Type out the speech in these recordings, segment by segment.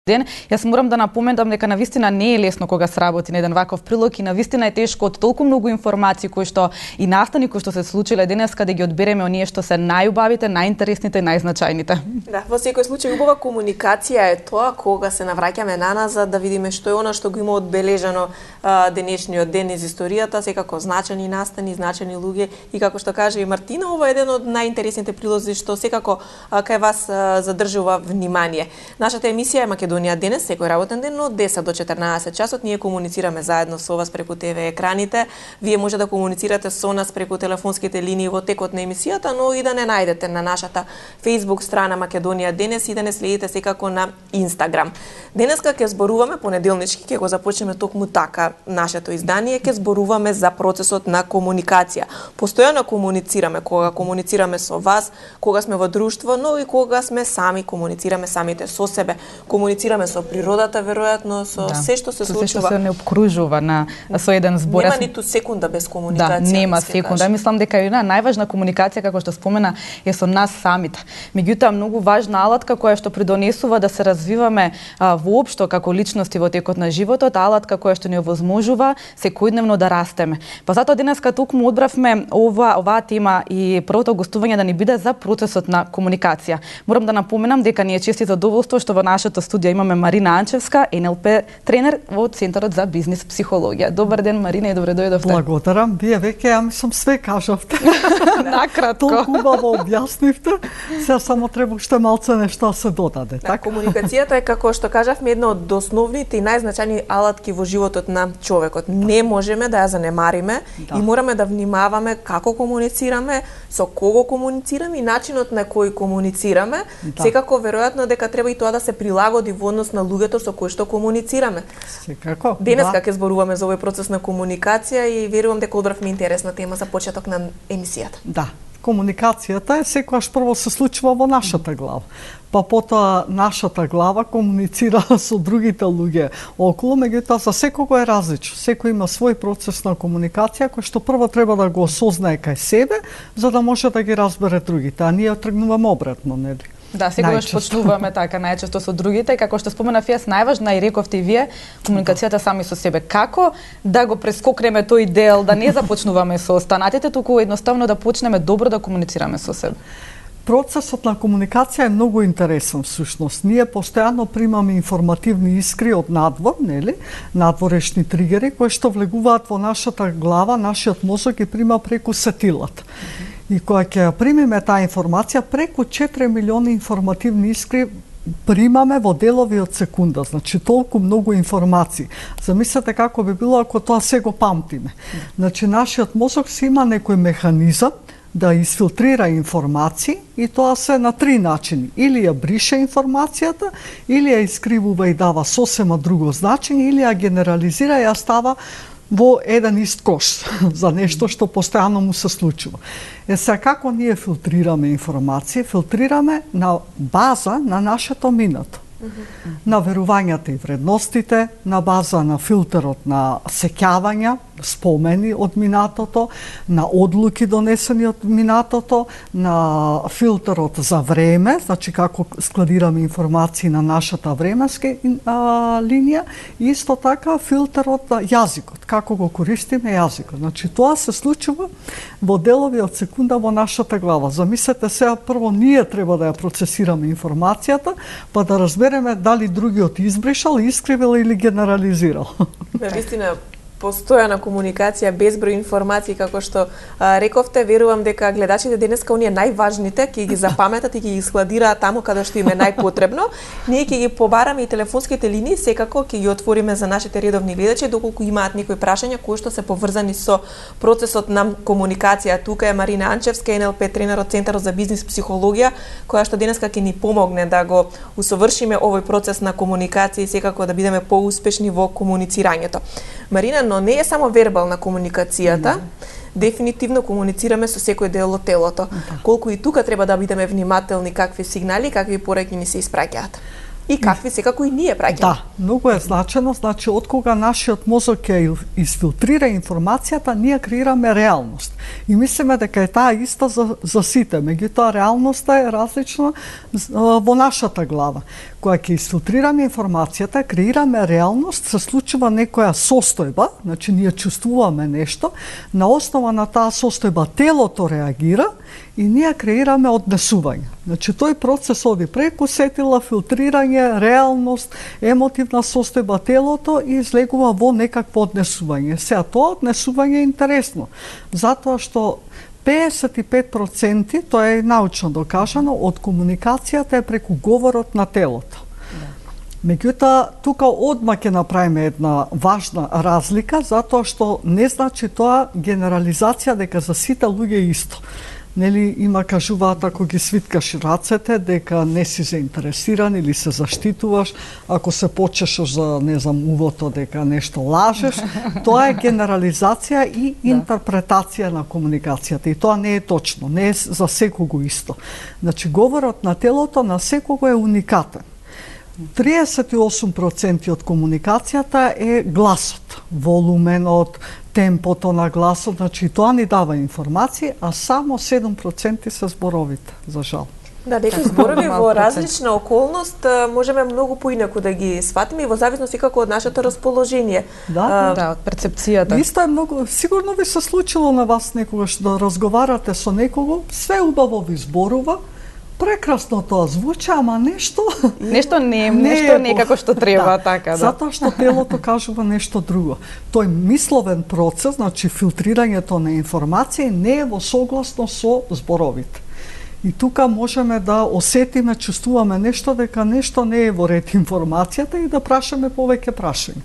ден. Јас морам да напоменам дека навистина не е лесно кога се работи на еден ваков прилог и навистина е тешко од толку многу информации кои што и настани кои што се случиле денеска да ги одбереме оние што се најубавите, најинтересните и најзначајните. Да, во секој случај убава комуникација е тоа кога се навраќаме наназад да видиме што е она што го има одбележано денешниот ден из историјата, секако значени настани, значени луѓе и како што каже и Мартина, ова е еден од најинтересните прилози што секако кај вас задржува внимание. Нашата емисија е Македонија денес, секој работен ден од 10 до 14 часот. Ние комуницираме заедно со вас преку ТВ екраните. Вие може да комуницирате со нас преку телефонските линии во текот на емисијата, но и да не најдете на нашата Facebook страна Македонија денес и да не следите секако на Инстаграм. Денеска ќе зборуваме понеделнички, ќе го започнеме токму така нашето издание, ќе зборуваме за процесот на комуникација. Постојано комуницираме, кога комуницираме со вас, кога сме во друштво, но и кога сме сами, комуницираме самите со себе, комуницираме со природата, веројатно, со се што се случува. Се што се не обкружува со еден збор. Нема ниту секунда без комуникација. Да, нема секунда. Мислам дека една најважна комуникација, како што спомена, е со нас самите. Меѓутоа, многу важна алатка која што придонесува да се развиваме воопшто како личности во текот на животот, алатка која што ни овозможува секојдневно да растеме. Па затоа денеска токму одбравме оваа тема и првото гостување да ни биде за процесот на комуникација. Морам да напоменам дека ни е чест и задоволство што во нашето студио имаме Марина Анчевска, НЛП тренер во Центарот за бизнис психологија. Добар ден, Марина, и добре дојдовте. Благодарам. Вие веќе ја мислам све кажавте. Накратко. Толку убаво објаснивте. Сега само треба уште малце нешто да се додаде. Да, комуникацијата е, како што кажавме, една од основните и најзначајни алатки во животот на човекот. Не можеме да ја занемариме и мораме да внимаваме како комуницираме, со кого комуницираме и начинот на кој комуницираме. Секако веројатно дека треба и тоа да се прилагоди во однос на луѓето со кои што комуницираме. Секако. Денеска ќе зборуваме за овој процес на комуникација и верувам дека одбравме интересна тема за почеток на емисијата. Да. Комуникацијата е секогаш прво се случува во нашата глава. Па потоа нашата глава комуницира со другите луѓе околу, меѓутоа за секого е различно. Секој има свој процес на комуникација кој што прво треба да го осознаe кај себе, за да може да ги разбере другите. А ние тргнуваме обратно, нели? Да, секогаш почнуваме така најчесто со другите, како што споменав јас, најважна и рековте и вие, комуникацијата сами со себе. Како да го прескокнеме тој дел, да не започнуваме со останатите, туку едноставно да почнеме добро да комуницираме со себе? Процесот на комуникација е многу интересен всушност. Ние постојано примаме информативни искри од надвор, нели? Надворешни тригери кои што влегуваат во нашата глава, нашиот мозок ги прима преку сетилата. И кога ќе примеме таа информација, преку 4 милиони информативни искри примаме во делови од секунда, значи толку многу информации. Замислете како би било ако тоа се го памтиме. Значи нашиот мозок си има некој механизам да изфилтрира информации и тоа се на три начини. Или ја брише информацијата, или ја искривува и дава сосема друго значење, или ја генерализира и ја става во еден ист кош за нешто што постојано му се случува. Сега како ние филтрираме информација? Филтрираме на база на нашето минато. На верувањата и вредностите, на база на филтерот на сеќавања, спомени од минатото, на одлуки донесени од минатото, на филтерот за време, значи како складираме информации на нашата временска линија, и исто така филтерот на јазикот, како го користиме јазикот. Значи тоа се случува во делови од секунда во нашата глава. Замислете сега, прво ние треба да ја процесираме информацијата, па да разбереме дали другиот избришал, искривил или генерализирал. Навистина, постојана комуникација, безброј информации, како што рековте, верувам дека гледачите денеска оние најважните ќе ги запаметат и ќе ги складираат таму каде што им е најпотребно. Ние ќе ги побараме и телефонските линии, секако ќе ги отвориме за нашите редовни гледачи доколку имаат некои прашања кои што се поврзани со процесот на комуникација. Тука е Марина Анчевска, НЛП тренер од Центарот за бизнис психологија, која што денеска ќе ни помогне да го усовршиме овој процес на комуникација и секако да бидеме поуспешни во комуницирањето. Марина, но не е само вербална комуникацијата, дефинитивно комуницираме со секој дел од телото. Колку и тука треба да бидеме внимателни какви сигнали, какви пораки ни се испраќаат. И какви секако и ние праќаме. Да, многу е значено, значи откога нашиот мозок ќе изфилтрира информацијата, ние креираме реалност. И мислиме дека е таа иста за сите, меѓутоа реалноста е различна во нашата глава. Кога ќе изфилтрираме информацијата, креираме реалност, се случува некоја состојба, значи ние чувствуваме нешто, на основа на таа состојба телото реагира и ние креираме однесување. Значи тој процес оди преку сетила, филтрирање, реалност, емотивна состојба телото и излегува во некакво однесување. Сега тоа однесување е интересно, затоа што 55%, тоа е научно докажано, од комуникацијата е преку говорот на телото. Меѓутоа, тука одма ќе направиме една важна разлика, затоа што не значи тоа генерализација дека за сите луѓе е исто. Нели има кажуваат ако ги свиткаш рацете дека не си заинтересиран или се заштитуваш, ако се почешеш за не знам увото дека нешто лажеш, тоа е генерализација и интерпретација на комуникацијата и тоа не е точно, не е за секого исто. Значи говорот на телото на секого е уникатен. 38% од комуникацијата е гласот, волуменот, темпото на гласот, значи тоа ни дава информации, а само 7% се зборовите, за жал. Да, некои зборови во различна околност можеме многу поинаку да ги сватиме и во зависност и како од нашето расположение. Да, од перцепцијата. Исто е многу, сигурно ви се случило на вас некогаш да разговарате со некого, све убаво ви зборува, прекрасно тоа звучи, ама нешто нешто не како што треба, така да. Затоа што телото кажува нешто друго. Тој мисловен процес, значи филтрирањето на информации не е во согласно со зборовите. И тука можеме да осетиме, чувствуваме нешто дека нешто не е во ред информацијата и да прашаме повеќе прашања.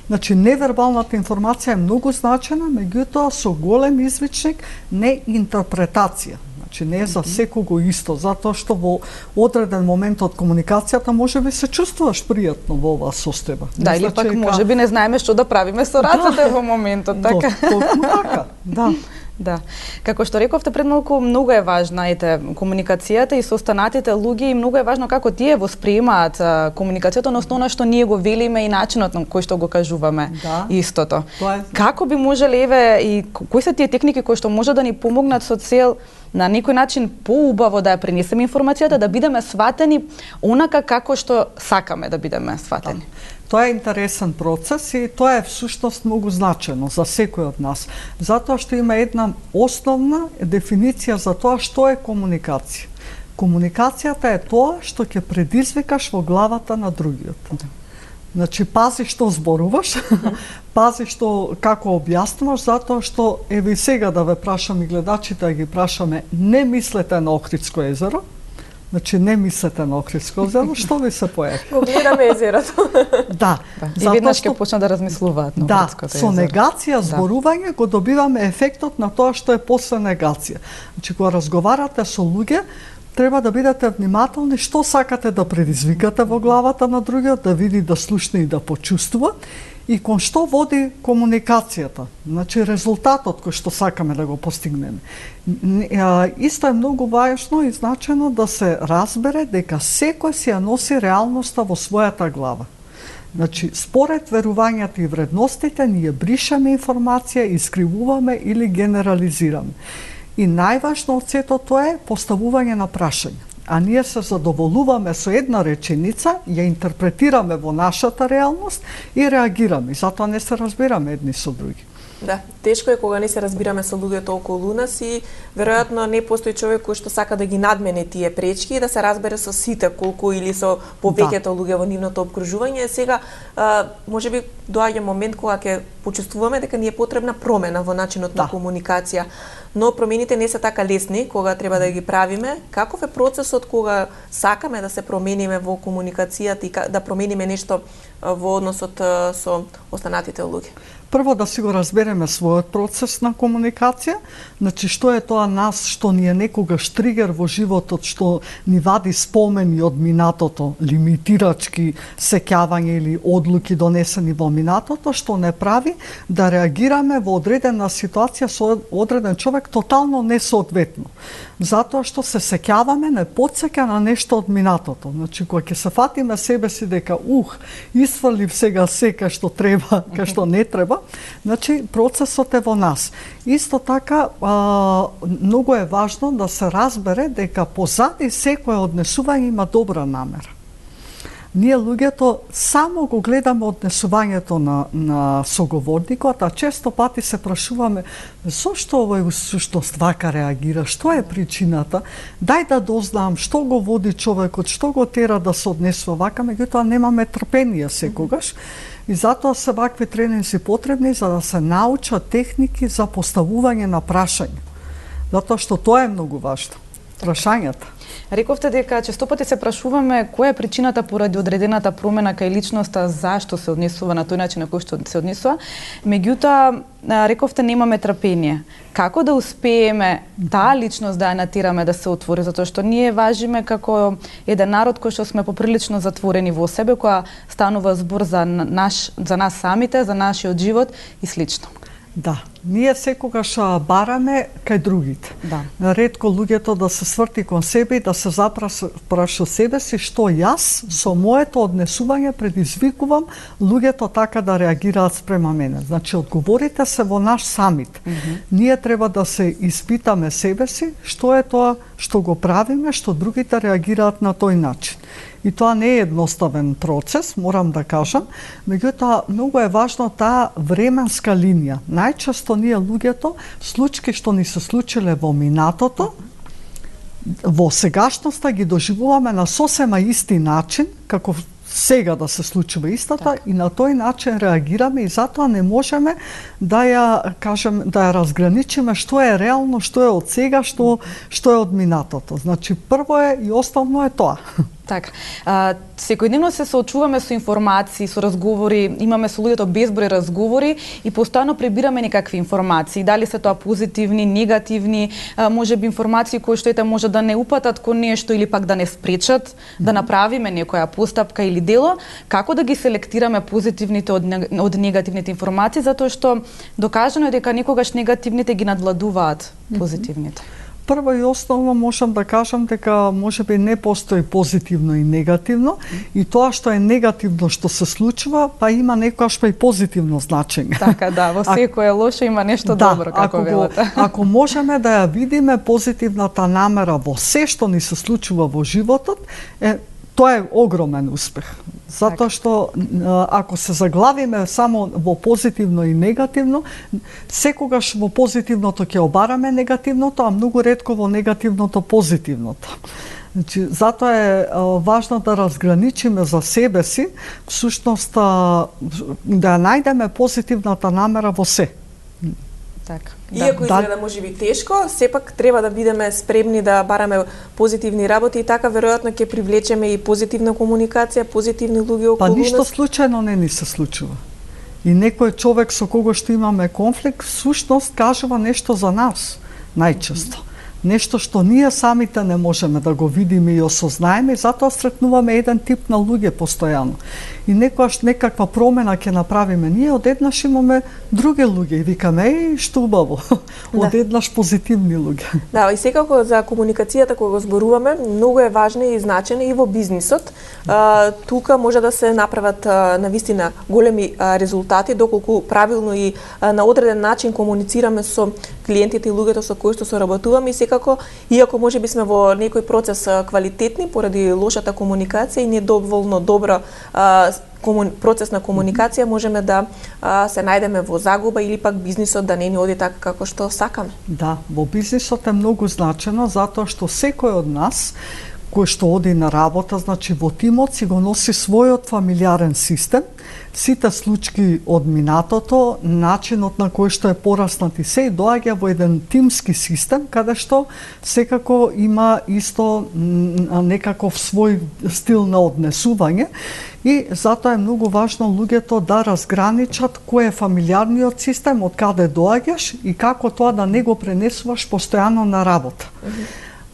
Значи, невербалната информација е многу значена, меѓутоа со голем извичник, не интерпретација. Значи, не е за секого исто, затоа што во одреден момент од комуникацијата може би се чувствуваш пријатно во оваа состојба. Да, или пак може би не знаеме што да правиме со рацете во моментот, така. Толку така, да. Да. Како што рековте пред малку, многу е важна комуникацијата и со останатите луѓе и многу е важно како тие восприемаат комуникацијата, односно она што ние го велиме и начинот на кој што го кажуваме истото. Како би можеле и кои се тие техники кои што може да ни помогнат со цел на некој начин поубаво да ја пренесеме информацијата, да бидеме сватени онака како што сакаме да бидеме сватени? Тоа е интересен процес и тоа е всушност многу значено за секој од нас, затоа што има една основна дефиниција за тоа што е комуникација. Комуникацијата е тоа што ќе предизвикаш во главата на другиот. Значи, пази што зборуваш, пази што како објаснуваш, затоа што еве сега да ве прашам и гледачите да ги прашаме, не мислете на Охридско езеро. Значи, не мислете на Охридско езеро, што ви се појави? Го гледаме езерото. Да. И веднаш ќе почнат да размислуваат на Охридското езеро. Да, со негација, зборување, го добиваме ефектот на тоа што е после негација. Значи, кога разговарате со луѓе, треба да бидете внимателни што сакате да предизвикате во главата на другиот, да види, да слушне и да почувствува, и кон што води комуникацијата, значи резултатот кој што сакаме да го постигнеме. Исто е многу важно и значено да се разбере дека секој си ја носи реалноста во својата глава. Значи, според верувањата и вредностите, ние бришаме информација, искривуваме или генерализираме. И најважно од сето тоа е поставување на прашање. А ние се задоволуваме со една реченица, ја интерпретираме во нашата реалност и реагираме. Затоа не се разбираме едни со други. Да, тешко е кога не се разбираме со луѓето околу нас и веројатно не постои човек кој што сака да ги надмене тие пречки и да се разбере со сите колку или со повеќето луѓе во нивното обкружување. Сега можеби доаѓа момент кога ќе почувствуваме дека ни е потребна промена во начинот на комуникација, но промените не се така лесни кога треба да ги правиме. Каков е процесот кога сакаме да се промениме во комуникацијата и да промениме нешто во односот со останатите луѓе? Прво да си го разбереме својот процес на комуникација, значи што е тоа нас што ни е некогаш тригер во животот, што ни вади спомени од минатото, лимитирачки сеќавање или одлуки донесени во минатото, што не прави да реагираме во одредена ситуација со одреден човек тотално несоодветно. Затоа што се сеќаваме, не потсеќа на нешто од минатото. Значи, кога ќе се фатиме себе си дека исфрлив сега сека што треба, кај што не треба, значи процесот е во нас. Исто така, многу е важно да се разбере дека позади секое однесување има добра намера. Ние луѓето само го гледаме однесувањето на соговорникот, а често пати се прашуваме зошто овој всушност вака реагира, што е причината, дај да дознам што го води човекот, што го тера да се однесува вака, меѓутоа немаме трпение секогаш. И затоа се вакви тренинзи потребни за да се научат техники за поставување на прашања. Затоа што тоа е многу важно. Прашањата. Рековте дека често пати се прашуваме која е причината поради одредената промена кај личноста, зашто се однесува на тој начин на кој што се однесува. Меѓутоа, рековте немаме трпение. Како да успееме таа личност да ја натираме да се отвори, затоа што ние важиме како еден народ кој што сме поприлично затворени во себе, која станува збор за нас самите, за нашиот живот и слично. Да, ние секогаш бараме кај другите. Да. Ретко луѓето да се сврти кон себе и да се запраша себе си што јас со моето однесување предизвикувам луѓето така да реагираат спрема мене. Значи, одговорите се во наш самит. Ние треба да се испитаме себе си, што е тоа што го правиме, што другите реагираат на тој начин. И тоа не е едноставен процес, морам да кажам, меѓутоа многу е важно таа временска линија. Најчесто ние луѓето, случаи што ни се случиле во минатото, во сегашноста ги доживуваме на сосема исти начин, како сега да се случува истата, и на тој начин реагираме и затоа не можеме да ја кажем, да ја разграничиме што е реално, што е од сега, што е од минатото. Значи прво е и основно е тоа. Така. Секојдневно се соочуваме со информации, со разговори, имаме со луѓето безброј разговори и постојано пребираме некакви информации. Дали се тоа позитивни, негативни, можеби информации кои што може да не упатат кон нешто или пак да не спречат да направиме некоја постапка или дело. Како да ги селектираме позитивните од негативните информации, затоа што докажано е дека никогаш негативните ги надвладуваат позитивните. Прво и основно можам да кажам дека можеби не постои позитивно и негативно, и тоа што е негативно што се случува, па има некојаш па и позитивно значење. Така, да, во секое лошо има нешто добро, како велате. Ако можеме да ја видиме позитивната намера во се што ни се случува во животот, тоа е огромен успех. Затоа што ако се заглавиме само во позитивно и негативно, секогаш во позитивното ќе обараме негативното, а многу ретко во негативното позитивното. Значи, затоа е важно да разграничиме за себе си, всушност да најдеме позитивната намера во се. Така. Иако изгледа можеби тешко, сепак треба да бидеме спремни да бараме позитивни работи и така веројатно ќе привлечеме и позитивна комуникација, позитивни луѓе околу нас. Па ништо случајно не ни се случува. И некој човек со кого што имаме конфликт, всушност кажува нешто за нас, најчесто. Нешто што ние самите не можеме да го видиме и осознаеме, и затоа сретнуваме еден тип на луѓе постојано. И некојаш некаква промена ќе направиме ние, одеднаш имаме други луѓе и викаме, што убаво, одеднаш позитивни луѓе. Да, и секако за комуникацијата кога го зборуваме, многу е важна и значена и во бизнисот. Тука може да се направат навистина големи резултати, доколку правилно и на одреден начин комуницираме со клиентите и луѓето со кои што соработуваме, и секако, иако можеби сме во некој процес квалитетни поради лошата комуникација и недоволно добра процес на комуникација, можеме да се најдеме во загуба или пак бизнисот да не ни оди така како што сакаме. Да, во бизнисот е многу значено затоа што секој од нас кој што оди на работа, значи во тимот си го носи својот фамилиарен систем, сите случаи од минатото, начинот на кој што е пораснат и се, доаѓа во еден тимски систем, каде што секако има исто некаков свој стил на однесување, и затоа е многу важно луѓето да разграничат кој е фамилиарниот систем, од каде доаѓаш и како тоа да не го пренесуваш постојано на работа.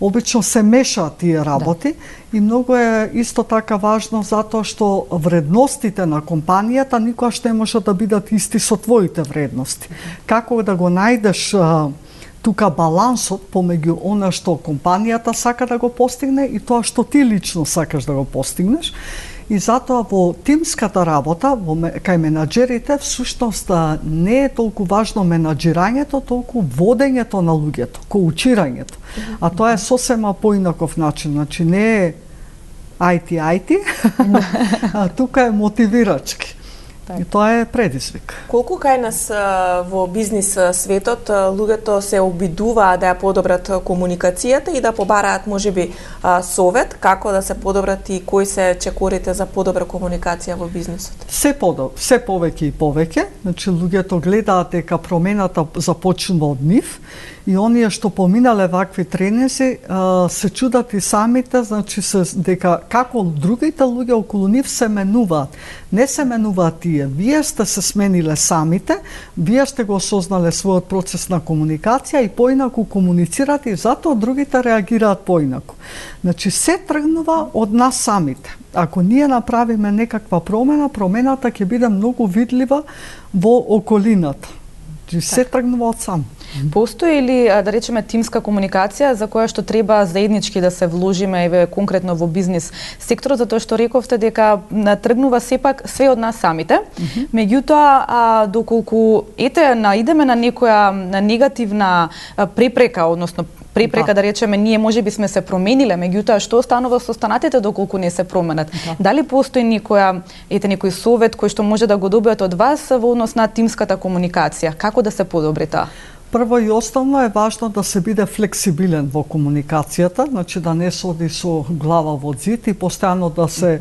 Обично се мешаат тие работи, и многу е исто така важно затоа што вредностите на компанијата никогаш не може да бидат исти со твоите вредности. Како да го најдеш тука балансот помеѓу она што компанијата сака да го постигне и тоа што ти лично сакаш да го постигнеш. И затоа во тимската работа, кај менаџерите, всушност не е толку важно менаџирањето, толку водењето на луѓето, коучирањето. А тоа е сосема поинаков начин, значи не е IT, а тука е мотивирачки. И тоа е предизвик. Колку кај нас во бизнис светот луѓето се обидуваат да ја подобрат комуникацијата и да побараат можеби совет како да се подобрат и кои се чекорите за подобра комуникација во бизнисот? Се повеќе и повеќе, значи луѓето гледаат дека промената започнува од нив и оние што поминале вакви тренинзи се чудат и самите, значи дека како другите луѓе околу нив се менуваат. Не се менуваат тие. Вие сте се смениле самите, вие сте го осознале својот процес на комуникација и поинаку комуницирате и затоа другите реагираат поинаку. Значи се тргнува од нас самите. Ако ние направиме некаква промена, промената ќе биде многу видлива во околината. Се тргнува од сам. Постои ли, да речеме, тимска комуникација за која што треба заеднички да се вложиме еве конкретно во бизнис секторот, затоа што рековте дека тргнува сепак све од нас самите. Меѓутоа, доколку наидеме на некоја негативна препрека, односно препрека да речеме ние можеби сме се промениле, меѓутоа што останува со останатите доколку не се променат? Дали постои некој совет кој што може да го добиат од вас во однос на тимската комуникација? Како да се подобри таа? Прво и основно е важно да се биде флексибилен во комуникацијата, значи да не соди со глава во зид и постојано да се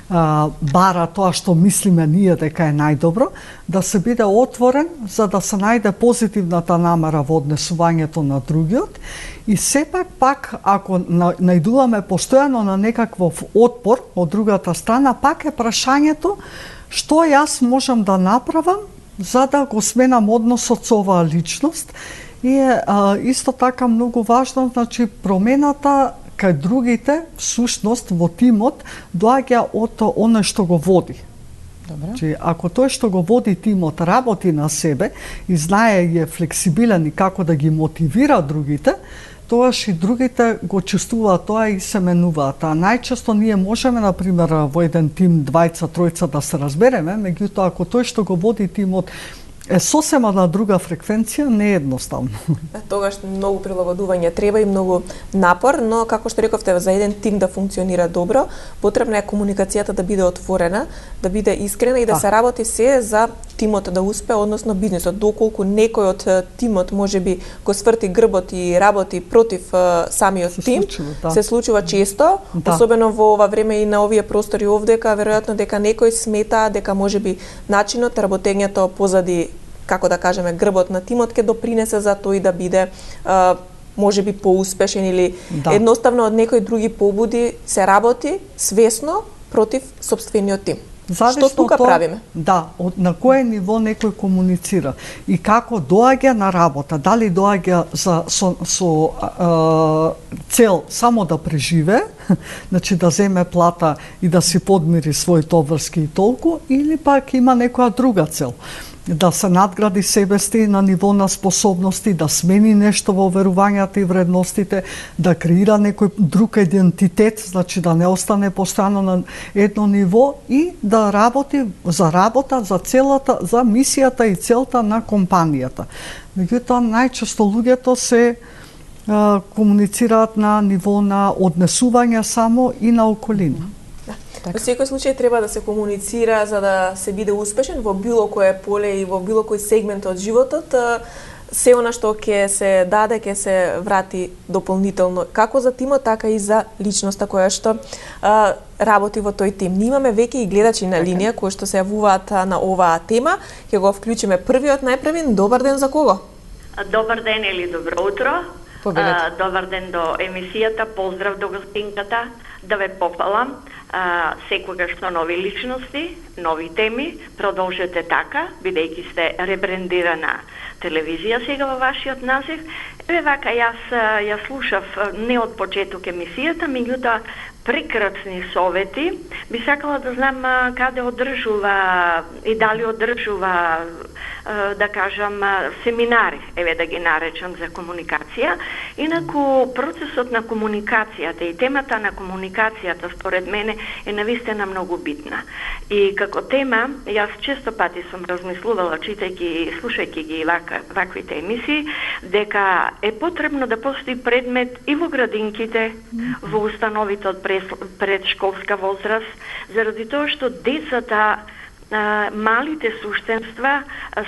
бара тоа што мислиме ние дека е најдобро, да се биде отворен за да се најде позитивната намера во однесувањето на другиот и сепак пак ако најдуваме постојано на некаков отпор од другата страна, пак е прашањето што јас можам да направам за да го сменам односот со оваа личност и исто така многу важно, значи промената кај другите, всушност во тимот, доаѓа од оној што го води. Значи, ако тој што го води тимот работи на себе и знае и е флексибилен и како да ги мотивира другите, тоаш и другите го чувствуваат тоа и се менуваат. А најчесто ние можеме, например, во еден тим двајца, тројца да се разбереме, меѓутоа ако тој што го води тимот е сосема на друга фреквенција, не е едноставно. Тогаш многу прилагодување треба и многу напор, но како што рековте, за еден тим да функционира добро, потребна е комуникацијата да биде отворена, да биде искрена и да се работи се за тимот да успее, односно бизнисот. Доколку некој од тимот можеби го сврти грбот и работи против самиот тим, се случува често, особено во ова време и на овие простори овдека, веројатно дека некој смета дека можеби начинот, работењето позади, како да кажеме, грбот на тимот ќе допринесе за тој да биде можеби поуспешен или едноставно од некои други побуди се работи свесно против сопствениот тим. Зависно што тука правиме? Да, на кое ниво некој комуницира и како доаѓа на работа, дали доаѓа со цел само да преживее, значи да земе плата и да си подмири свој товарски и толку, или пак има некоја друга цел. Да се надгради себести на ниво на способности, да смени нешто во верувањата и вредностите, да креира некој друг идентитет, значи да не остане постојано на едно ниво и да работи за работа, за целата, за мисијата и целта на компанијата. Меѓутоа, најчесто луѓето се комуницираат на ниво на однесување само и на околина. Во секој случај треба да се комуницира за да се биде успешен во било кое поле и во било кој сегмент од животот. Се она што ќе се даде, ќе се врати дополнително, како за тимот, така и за личноста која што работи во тој тим. Ние имаме веќе и гледачи на линија кои што се јавуваат на оваа тема. Ќе го вклучиме првиот најпрвин. Добар ден, за кого? Добар ден или добро утро. Добар ден до емисијата, поздрав до гостинката, да ве пофалам. Секогаш со нови личности, нови теми, продолжете така, бидејќи сте ребрендирана телевизија сега во вашиот назив. Еве вака, ја слушав не од почеток емисијата, меѓутоа прекрасни совети. Би сакала да знам каде одржува и дали одржува да кажам, семинари, еве да ги наречам, за комуникација. Инаку, процесот на комуникацијата и темата на комуникацијата, според мене, е навистина многу битна. И како тема, јас често пати сум размислувала, читајќи и слушајќи ги ваквите емисии, дека е потребно да постои предмет и во градинките, во установите од предшколска возраст, заради тоа што децата, малите суштенства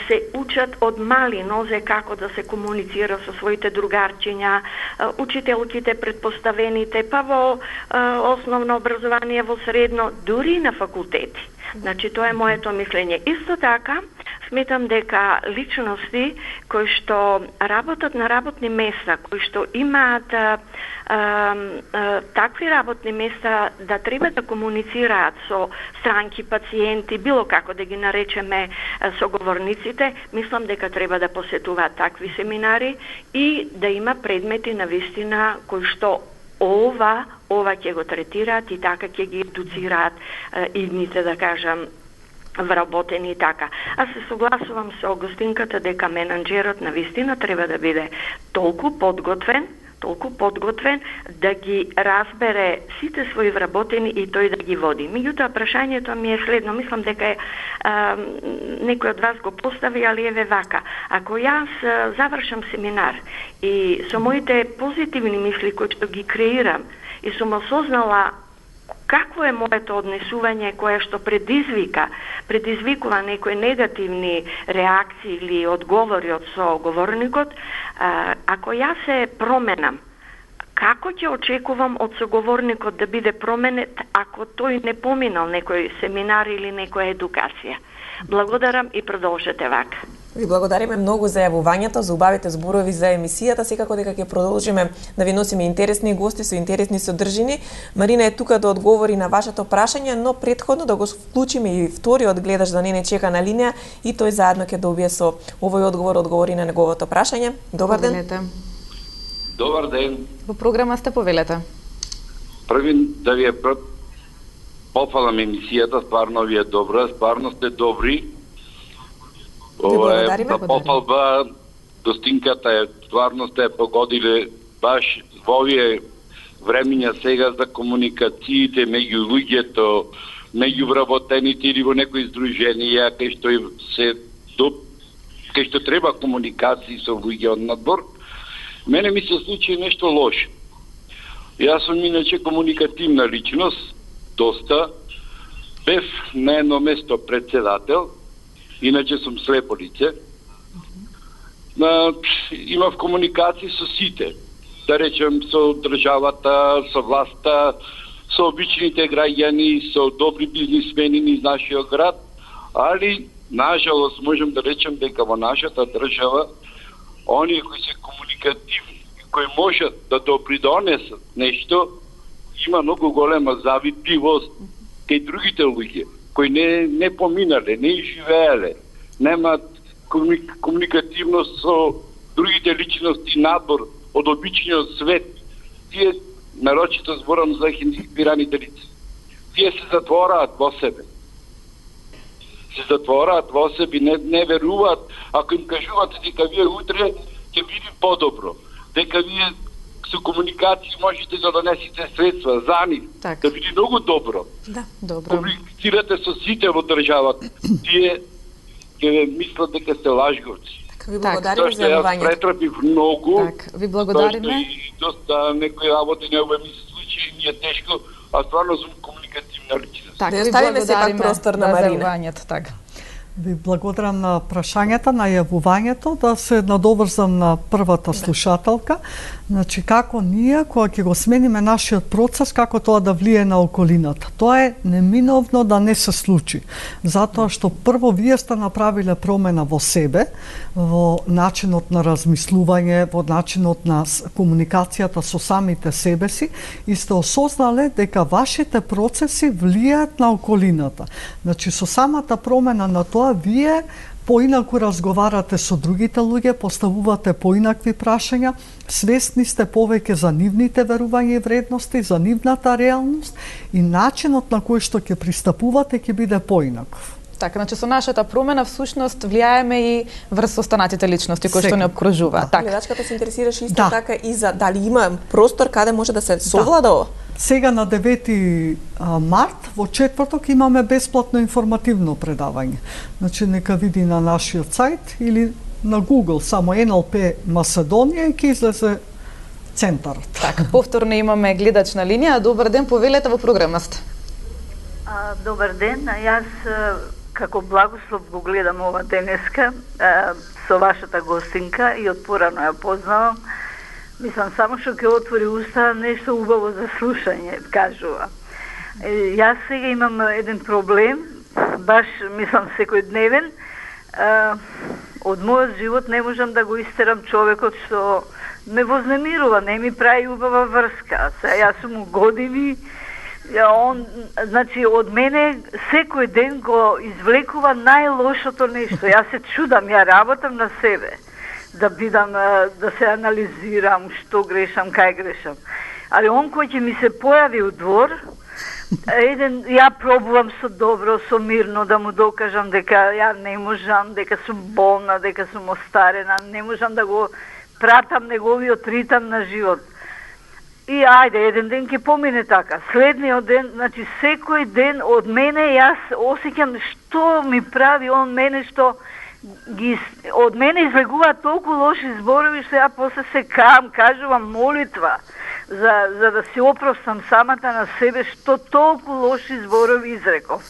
се учат од мали нозе како да се комуницира со своите другарчиња, учителките, предпоставените, па во основно образование, во средно, дури на факултети. Значи, тоа е моето мислење. Исто така, сметам дека личности кои што работат на работни места, кои што имаат такви работни места да треба да комуницираат со странки, пациенти, било како да ги наречеме соговорниците, мислам дека треба да посетуваат такви семинари и да има предмети на вистина кои што ова ќе го третираат и така ќе ги едуцираат идните, да кажам, вработени и така. Аз се согласувам со Огустинката дека менаџерот на вистина треба да биде толку подготвен да ги разбере сите своји вработени и тој да ги води. Меѓутоа, прашањето ми е следно. Мислам дека некој од вас го постави, али еве вака. Ако јас завршам семинар и со моите позитивни мисли кои што ги креирам и сум осознала какво е моето однесување кое што предизвикува некои негативни реакции или одговори од соговорникот, ако јас се променам, како ќе очекувам од соговорникот да биде променет ако тој не поминал некој семинар или некоја едукација? Благодарам и продолжете вака. Ви благодариме многу за јавувањето, за убавите зборови за емисијата. Секако дека ќе продолжиме да ви носиме интересни гости со интересни содржини. Марина е тука да одговори на вашето прашање, но претходно да го вклучиме и вториот гледач да не чека на линија и тој заедно ќе добие со овој одговори на неговото прашање. Добар ден. Добар ден. Во програма сте, повелете. Први да ви пофалам емисијата, стварно ви е добра, стварно сте добри. Ова е пофалба, Гостинката е, стварно сте погодиле баш во овие времиња сега за комуникациите меѓу луѓето, меѓу вработените или во некои здруженија, кај што треба комуникации со луѓе од надвор. Мене ми се случи нешто лошо. Јас сум иначе комуникативна личност, доста. Бев на едно место председател, иначе сум слепо лице. Имав комуникации со сите, да речем со државата, со власта, со обичните граѓани, со добри бизнисмени низ нашиот град, али, нажалост, можем да речем дека во нашата држава, оние кои се комуникативни, кои можат да допридонесат нешто, има многу голема завидливост кај другите луѓе, кои не поминале, не живееле, немаат комуникативност со другите личности надвор од обичниот свет. Тие, нарочито зборам за хендикапираните лица, тие се затвораат во себе. Не веруваат, ако им кажувате дека вие утре ќе биде подобро, дека вие со комуникација можете да донесете средства за нив, да биде многу добро. Да, добро. Комуницирате со сите во државата. Тие ќе мислат дека сте лажговци. Ви благодариме за јавувањето. Јас претрпив многу. Ви благодариме. И доста некои работи не ми се случи, ми е тешко, а стварно сум комуникативна личност. Да оставиме сепак простор на Марина. Ви благодарам на прашањата, на јавувањето, да се надоврзам на првата слушателка. Значи, како ние, кога ќе го смениме нашиот процес, како тоа да влие на околината. Тоа е неминовно да не се случи. Затоа што прво вие сте направиле промена во себе, во начинот на размислување, во начинот на комуникацијата со самите себе си и сте осознале дека вашите процеси влијаат на околината. Значи, со самата промена на тоа, вие поинаку разговарате со другите луѓе, поставувате поинакви прашања, свесни сте повеќе за нивните верувања и вредности, за нивната реалност и начинот на кој што ќе пристапувате ќе биде поинаков. Така, значи со нашата промена всушност влијаеме и врз останатите личности кои што не обкружуваат. Така. Гледачката се интересираше исто така и за дали има простор каде може да се совлада ова? Сега на 9 март, во четврток, имаме бесплатно информативно предавање. Значи, нека види на нашиот сајт или на Google, само NLP Македонија и ќе излезе центарот. Така, повторно имаме гледач на линија. Добар ден, повелете во програмата. Добар ден, јас како благослов го гледам ова денеска со вашата гостинка и од порано ја познавам. Мислам само што ќе отвори уста нешто убаво за слушање, кажува. Јас сега имам еден проблем, баш мислам секојдневен. Од мојот живот не можам да го истерам човекот што ме вознемирува, не ми прави убава врска. Сега јас сум у години, он, значи, од мене секој ден го извлекува најлошото нешто. Јас се чудам, ја работам на себе. Да бидам, да се анализирам што грешам, кај грешам. Али он кој ќе ми се појави у двор, ја пробувам со добро, со мирно да му докажам дека ја не можам, дека сум болна, дека сум остарена, не можам да го пратам неговиот ритам на живот. И ајде, еден ден ќе помине така. Следниот ден, значи секој ден од мене јас осеќам што ми прави он мене, што од мене излегуваат толку лоши зборови што ја после се кажувам молитва за да си опростам самата на себе што толку лоши зборови изреков.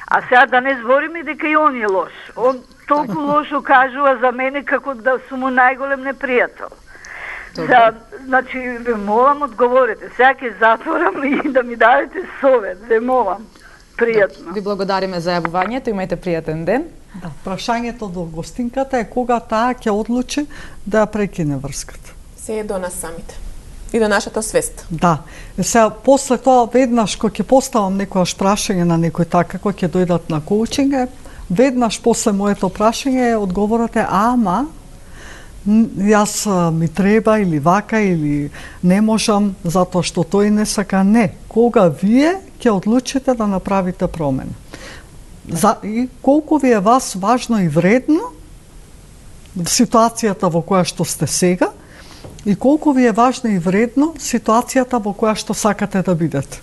А сега да не збориме дека и он е лош. Он толку лошо кажува за мене како да сум му најголем непријател. Значи, ве молам, одговорете. Сега ќе затворам и да ми дадете совет. Ве молам. Пријатно. Ви благодариме за јавувањето, имајте пријатен ден. Да, прашањето до гостинката е кога таа ќе одлучи да ја прекине врската. Се е до нас самите. И до нашата свест. Да. Сега, после тоа, веднаш кој ќе поставам некојаш прашање на некој така, кој ќе дојдат на коучинг, веднаш после моето прашање одговорот е ама, јас ми треба или вака или не можам затоа што тој не сака. Не. Кога вие ќе одлучите да направите промена. И колку ви е вас важно и вредно ситуацијата во која што сте сега и колку ви е важно и вредно ситуацијата во која што сакате да бидете.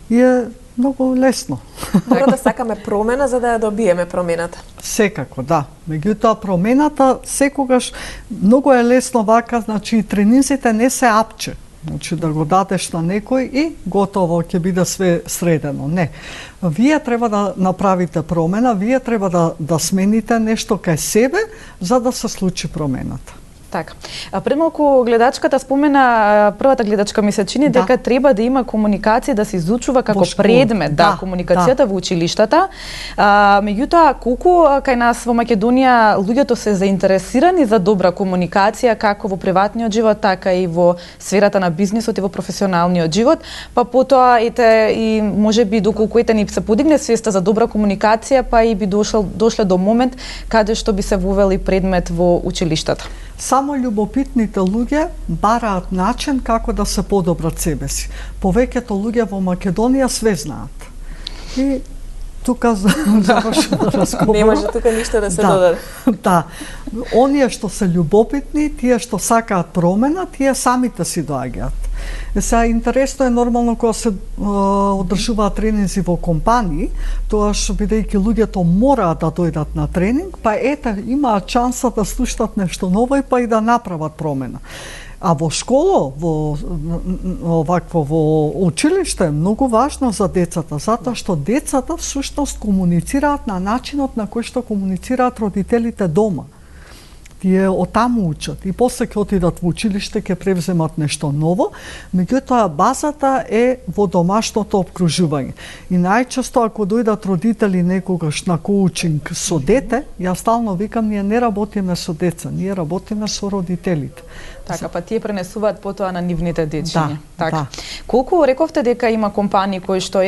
И е многу лесно. Мора да сакаме промена за да ја добиеме промената. Секако, да. Меѓутоа промената секогаш многу е лесно вака, значи тренинзите не се апче. Значи да го дадеш на некој и готово ќе биде све средено. Не. Вие треба да направите промена, вие треба да смените нешто кај себе за да се случи промената. Така. Пред малку гледачката спомена, првата гледачка ми се чини дека треба да има комуникација, да се изучува како предмет, комуникацијата во училиштата. Меѓутоа, колку кај нас во Македонија луѓето се заинтересирани за добра комуникација како во приватниот живот, така и во сферата на бизнисот и во професионалниот живот, па потоа и можеби доколку ни се подигне свеста за добра комуникација, па и би дошле до момент каде што би се вовел и предмет во училиштата. Само љубопитните луѓе бараат начин како да се подобрат себе си. Повеќето луѓе во Македонија све знаат. И тука завршува разговор. Не може тука ништо да се додаде. Да. Оние што се љубопитни, тие што сакаат промена, тие самите си доаѓаат. Сега интересно е нормално кога се одржуваат тренинзи во компании, тоаш бидејќи луѓето мораат да дојдат на тренинг, па ете имаат шанса да слушнат нешто ново и па и да направат промена. А во школа, во училиште е многу важно за децата, затоа што децата всушност комуницираат на начинот на кој што комуницираат родителите дома. Тие оттаму учат и после ќе отидат во училиште, ќе превземат нешто ново, меѓутоа базата е во домашното обкружување. И најчесто ако дојдат родители некогаш на коучинг со дете, јас стално викам, ние не работиме со деца, ние работиме со родителите. Така, па тие пренесуваат потоа на нивните дечиња. Така. Колку рековте дека има компании кои што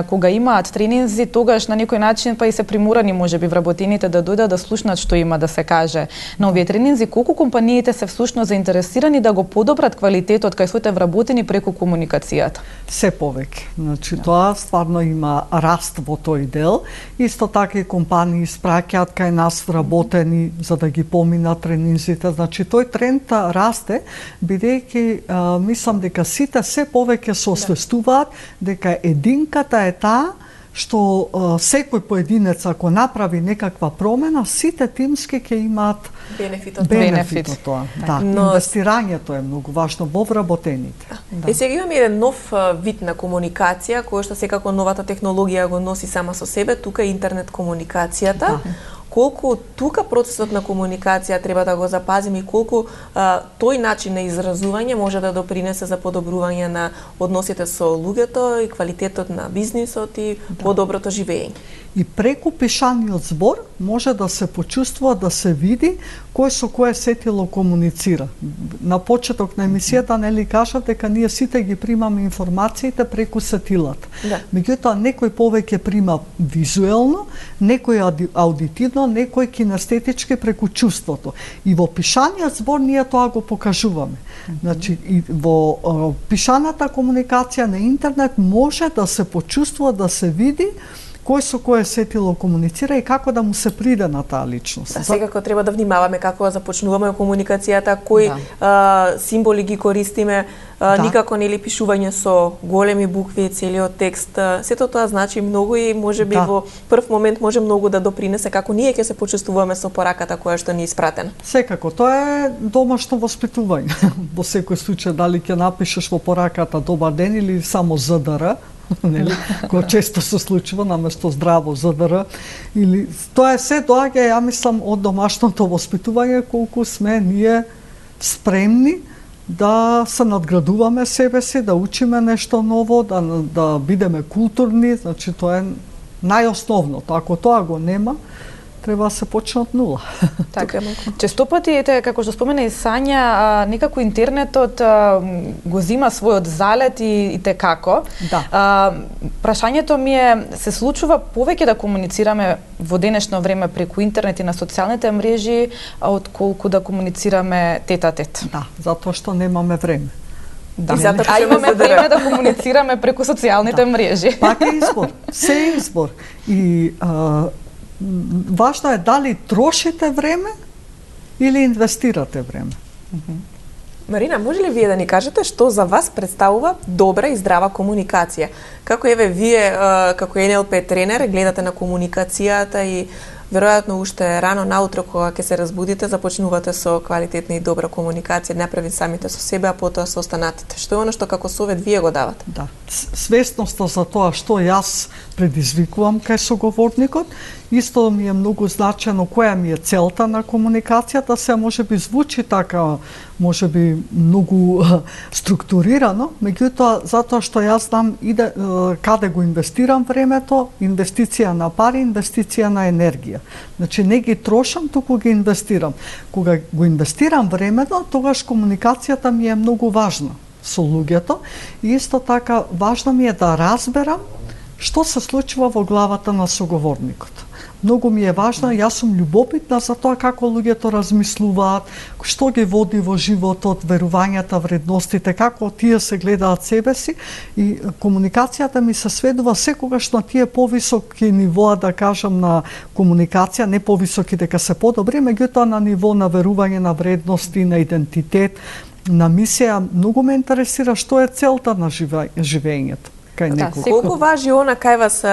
кога имаат тренинзи, тогаш на некој начин па и се приморани можеби вработените да дојдат да слушнат што има да се каже на овие тренинзи, колку компаниите се всушност заинтересирани да го подобрат квалитетот кај своите вработени преку комуникацијата? Се повеќе. Значи, тоа стварно има раст во тој дел. Исто така и компании испраќаат кај нас вработени за да ги поминат тренинзите. Значи, тој тренд расте, бидејќи мислам дека сите се повеќе се освестуваат дека единката е таа што секој поединец ако направи некаква промена, сите тимски ќе имаат бенефит од тоа. Да, но инвестирањето е многу важно во вработените. Да. Сега имаме еден нов вид на комуникација, кој што секако новата технологија го носи сама со себе, тука е интернет комуникацијата. Да. Колку тука процесот на комуникација треба да го запазиме и колку тој начин на изразување може да допринесе за подобрување на односите со луѓето и квалитетот на бизнисот и подоброто живење. И преку пишаниот збор може да се почувствува, да се види кој со кое сетило комуницира. На почеток на емисијата нели кажав дека ние сите ги примаме информациите преку сетилата. Да. Меѓутоа некој повеќе прима визуелно, некој аудитивно, некој кинестетички преку чувството. И во пишаниот збор ние тоа го покажуваме. Значи и во пишаната комуникација на интернет може да се почувствува, да се види кој со кое сетило комуницира и како да му се приде на таа личност. Да, секако треба да внимаваме како започнуваме комуникацијата, кои символи ги користиме, никако нели пишување со големи букви, целиот текст. Сето тоа значи многу и можеби во прв момент може многу да допринесе како ние ќе се почувствуваме со пораката која што ни е испратена. Секако, тоа е домашно воспитување. Во секој случај дали ќе напишеш во пораката добар ден или само ЗДР, нели, кој често се случува наместо здраво ЗДР, или тоа е се доаѓа, ја мислам, од домашното воспитување, колку сме ние спремни да се надградуваме себе си, да учиме нешто ново, да бидеме културни, значи тоа е најосновното. Ако тоа го нема, треба да се почне од нула. Така, често пати, како што спомена и Сања, некако интернетот го зима својот залет и те како. Да. Прашањето ми е, се случува повеќе да комуницираме во денешно време преку интернет и на социјалните мрежи, отколку да комуницираме тет-а-тет? Да, затоа што немаме време. Да. А имаме време да комуницираме преку социјалните мрежи. Пак е избор, се е избор. И важно е дали трошите време или инвестирате време. Марина, може ли вие да ни кажете што за вас представува добра и здрава комуникација? Како еве вие како НЛП тренер гледате на комуникацијата и веројатно уште рано наутро кога ќе се разбудите започнувате со квалитетна и добра комуникација, направи самите со себе, а потоа со останатите. Што е она што како совет вие го давате? Да, свесноста за тоа што јас предизвикувам кај соговорникот, исто ми е многу значено која ми е целта на комуникацијата, се можеби звучи така, можеби многу структурирано, меѓутоа затоа што јас знам каде го инвестирам времето, инвестиција на пари, инвестиција на енергија. Значи не ги трошам, туку ги инвестирам. Кога го инвестирам времето, тогаш комуникацијата ми е многу важна со луѓето и исто така важно ми е да разберам што се случува во главата на соговорникот. Многу ми е важно, јас сум љубопитна за тоа како луѓето размислуваат, што ги води во животот, верувањата, вредностите, како тие се гледаат себе си и комуникацијата ми се сведува секогаш на тие повисоки нивоа, да кажам, на комуникација, не повисоки дека се подобри, меѓутоа на ниво на верување, на вредности, на идентитет, на мисија. Многу ме интересира што е целта на живењето. Колку важи она кај вас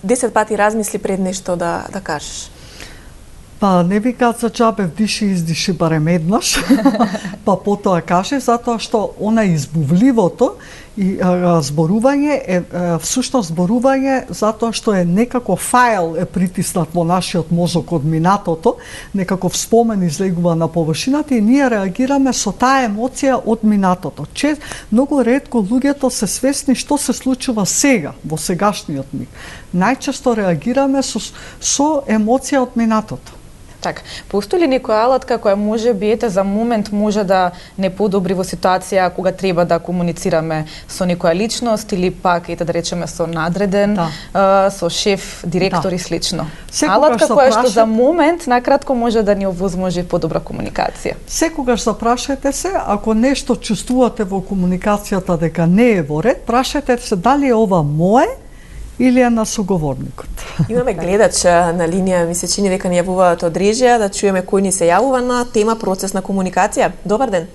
10 пати размисли пред нешто да кажеш? Па не викаат за џабе вдиши и издиши барем еднаш, па потоа каже, затоа што она избувливото и зборување е всушност зборување затоа што е некако файл е притиснат во нашиот мозок од минатото, некако спомен излегува на површината и ние реагираме со таа емоција од минатото. Многу ретко луѓето се свесни што се случува сега, во сегашниот миг. Најчесто реагираме со емоција од минатото. Така, постои ли некоја алатка која може би за момент може да не подобри во ситуација кога треба да комуницираме со некоја личност или пак да речеме со надреден, со шеф, директор и слично? Алатка која што за момент накратко може да ни овозможи подобра комуникација. Секогаш запрашајте се, ако нешто чувствувате во комуникацијата дека не е во ред, прашајте се дали е ова мое или е на соговорникот. Имаме гледач на линија, ми се чини дека ни јавуваат од режија, да чуеме кој ни се јавува на тема процес на комуникација. Добар ден.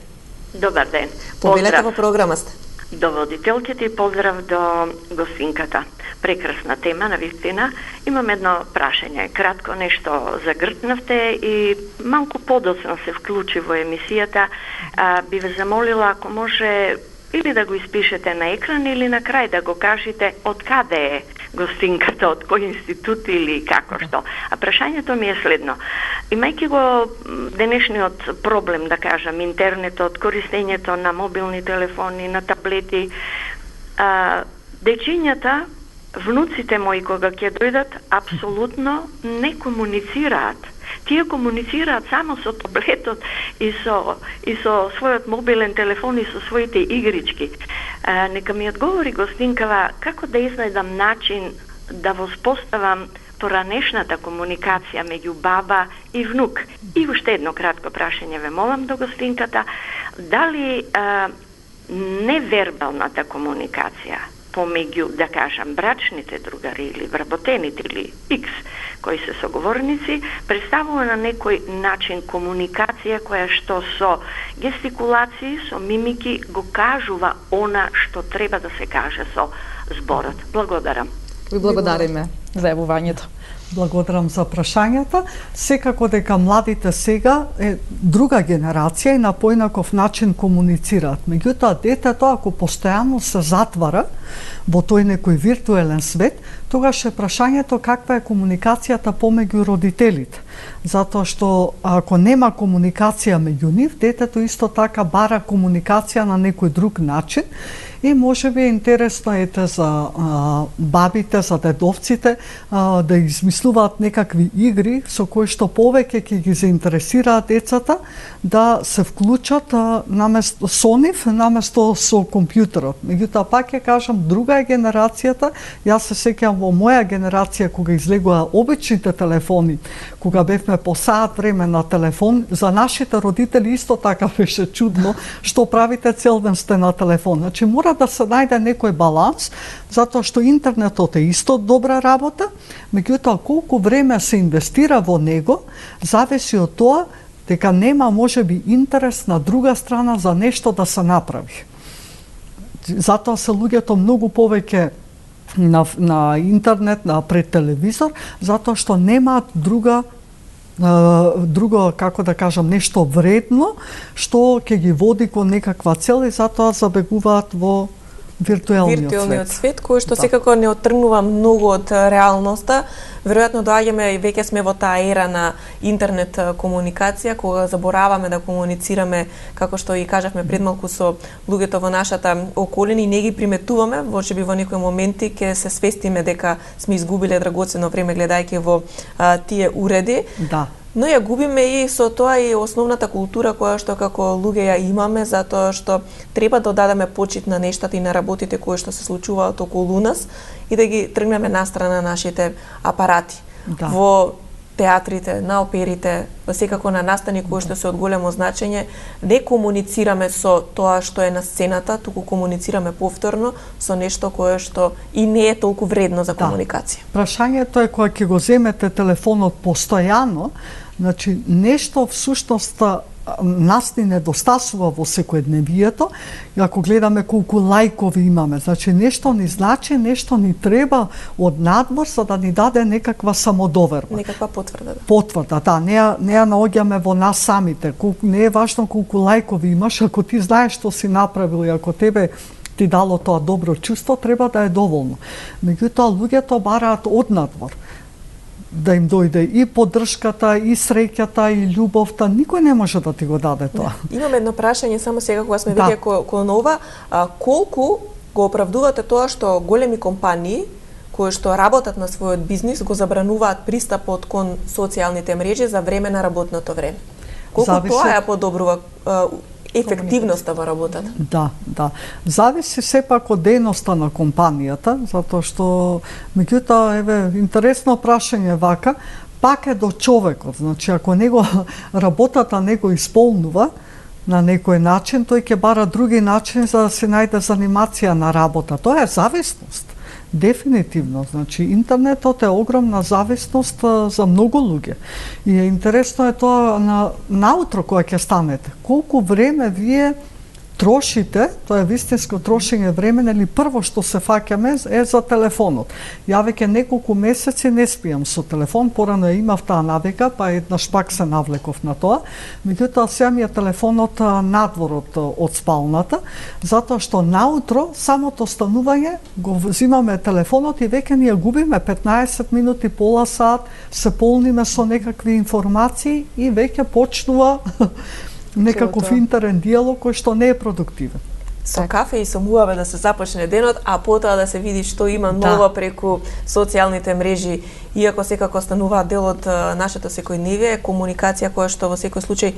Добар ден. Повелете во програма сте. До водителките и поздрав до гостинката. Прекрасна тема, навистина. Имам едно прашање. Кратко нешто загртнавте и малку подоцна се вклучи во емисијата. Би ве замолила, ако може, или да го испишете на екран или на крај да го кажете од каде е гостинката, од кој институт или како што. А прашањето ми е следно. Имајќи го денешниот проблем, да кажам, интернетот, користењето на мобилни телефони, на таблети, дечињата, внуците мои кога ќе дојдат, апсолутно не комуницираат. Тие комуницираат само со таблетот и со својот мобилен телефон и со своите игрички. Нека ми одговори гостинкава како да изнајдам начин да воспоставам поранешната комуникација меѓу баба и внук. И уште едно кратко прашање ве молам до гостинката, дали невербалната комуникација помеѓу, да кажам, брачните другари или вработените или X, кои се соговорници, представува на некој начин комуникација која што со гестикулации, со мимики го кажува она што треба да се каже со зборот. Благодарам. Ви благодариме за јавувањето. Благодарам за прашањата. Секако дека младите сега е друга генерација и на поинаков начин комуницираат. Меѓутоа, детето ако постојано се затвара во тој некој виртуелен свет, тогаш е прашањето каква е комуникацијата помеѓу родителите. Затоа што ако нема комуникација меѓу нив, детето исто така бара комуникација на некој друг начин. И може би е интересно за бабите, за дедовците да измислуваат некакви игри со кои што повеќе ќе ги заинтересираат децата да се вклучат наместо со нив, наместо со компјутерот. Меѓутоа пак ќе кажам, друга е генерацијата. Јас се сеќавам во моја генерација кога излегоа обичните телефони, кога бевме по саат време на телефон, за нашите родители исто така беше чудно што правите цел ден сте на телефон. Значи мора да се најде некој баланс, затоа што интернетот е исто добра работа, меѓутоа колку време се инвестира во него, зависи од тоа дека нема можеби интерес на друга страна за нешто да се направи. Затоа се луѓето многу повеќе на интернет, пред телевизор, затоа што немаат друго, како да кажам, нешто вредно, што ќе ги води кон некаква цел и затоа забегуваат во виртуелниот свет, кој што секако не оттргнува многу од реалноста. Веројатно доаѓаме и веќе сме во таа ера на интернет комуникација, кога забораваме да комуницираме, како што и кажавме пред малку, со луѓето во нашата околина и не ги приметуваме, можеби во некои моменти ќе се свестиме дека сме изгубиле драгоцено време гледајќи во тие уреди. Да. Но ја губиме и со тоа и основната култура која што како луѓе ја имаме, затоа што треба да дадеме почит на нештата и на работите кои што се случуваат околу нас и да ги тргнеме настрана нашите апарати. Да. Во театрите, на оперите, секако на настани кои што се од големо значење, не комуницираме со тоа што е на сцената, туку комуницираме повторно со нешто кое што и не е толку вредно за комуникација. Прашањето е кога ќе го земете телефонот постојано, значи нешто всушност нас ни недостасува во секојдневието, и ако гледаме колку лајкови имаме, значи нешто ни значи, нешто ни треба од надвор за да ни даде некаква самодоверба. Некаква потврда. Потврда, да, не ја наоѓаме во нас самите. Не е важно колку лајкови имаш, ако ти знаеш што си направил и ако тебе ти дало тоа добро чувство, треба да е доволно. Меѓутоа, луѓето бараат од надвор да им дојде и поддршката, и среќата, и љубовта, никој не може да ти го даде тоа. Имам едно прашање, само сега кога сме веќе кон ова, колку го оправдувате тоа што големи компании кои што работат на својот бизнис го забрануваат пристапот кон социјалните мрежи за време на работното време. Колку тоа ја подобрува ефективноста во работата? Да. Зависи сепак од дејноста на компанијата, затоа што меѓутоа интересно прашање вака, пак е до човекот. Значи ако работата не го исполнува на некој начин, тој ќе бара други начини за да се најде занимација на работа. Тоа е зависност. Дефинитивно, значи интернетот е огромна зависност за многу луѓе. И интересно е тоа наутро кога ќе станете. Колку време вие трошите, тоа е вистинско трошење време, нели прво што се фаќаме е за телефонот. Ја веќе неколку месеци не спијам со телефон, порано ја имав таа навика, па еднаш пак се навлеков на тоа. Меѓутоа сега ми е телефонот надвор од спалната, затоа што наутро самото станување го взимаме телефонот и веќе ни ја губиме 15 минути, пола сат, се полниме со некакви информации и веќе почнува некаков интерен диалог кој што не е продуктивен. Со кафе и со муаве да се започне денот, а потоа да се види што има ново преку социјалните мрежи, иако секако стануваат дел од нашето секојдневие, комуникација која што во секој случај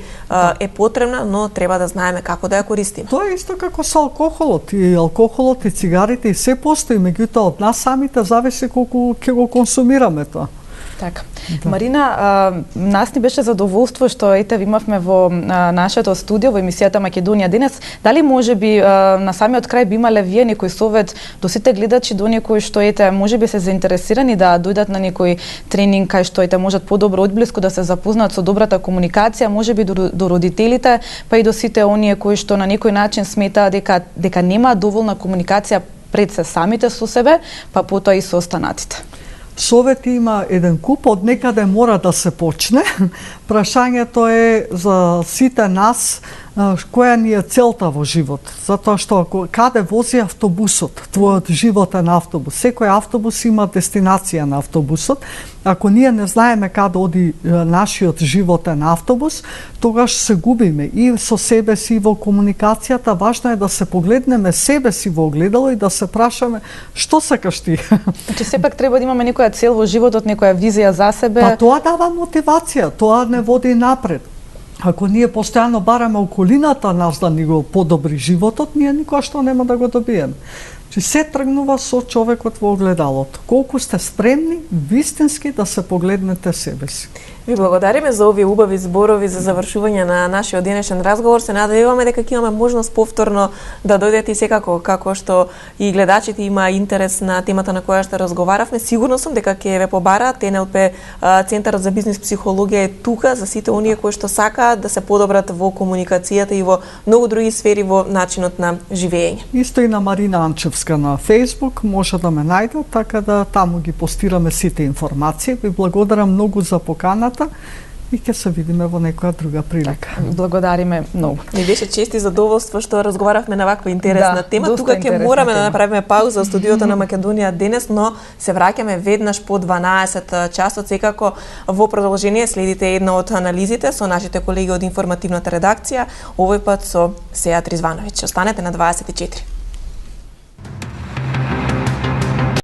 е потребна, но треба да знаеме како да ја користиме. Тоа е исто како со алкохолот и цигарите и се постои, меѓутоа од нас самите зависи колку ќе го консумираме тоа. Така. Да. Марина, нас ни беше задоволство што ви имавме во нашето студио во емисијата Македонија денес. Дали можеби на самиот крај би имале вие некој совет до сите гледачи, до некои што можеби се заинтересирани да дојдат на некој тренинг кај што можат подобро одблиску да се запознаат со добрата комуникација, можеби до родителите, па и до сите оние кои што на некој начин сметаат дека нема доволна комуникација пред се самите со себе, па потоа и со останатите. Совети има еден куп, од некаде мора да се почне. Прашањето е за сите нас која ни е целта во живот. Затоа што каде вози автобусот, твојот животен автобус, секој автобус има дестинација на автобусот. Ако ние не знаеме каде оди нашиот животен автобус, тогаш се губиме и со себе си во комуникацијата. Важно е да се погледнеме себе си во огледало и да се прашаме што сакаш ти. Значи сепак треба да имаме некоја цел во животот, некоја визија за себе. Па тоа дава мотивација, тоа не води напред. Ако ние постојано бараме околината нас да ни го подобри животот, ние никош што нема да го добиеме. Се тргнува со човекот во огледалото. Колку сте спремни вистински да се погледнете себе си. Ви благодариме за овие убави зборови за завршување на нашиот денешен разговор. Се надеваме дека ќе имаме можност повторно да дојдете и секако, како што и гледачите има интерес на темата на која што разговаравме. Сигурно сум дека ќе ве побараат. ТНЛП, Центарот за бизнис психологија е тука за сите оние кои што сакаат да се подобрат во комуникацијата и во многу други сфери во начинот на живење. Исто и на Марина Анчевска на Facebook може да ме најдат, така да таму ги постираме сите информации. Ви благодарам многу за поканата и ќе се видиме во некоја друга прилика. Благодариме многу. Ми беше чест и задоволство што разговаравме на ваква интересна тема. Тука ќе мораме да направиме пауза од студиото на Македонија денес, но се враќаме веднаш по 12 часот. Секако во продолжение следите една од анализите со нашите колеги од информативната редакција, овој пат со Сеат Ризвановиќ. Останете на 24.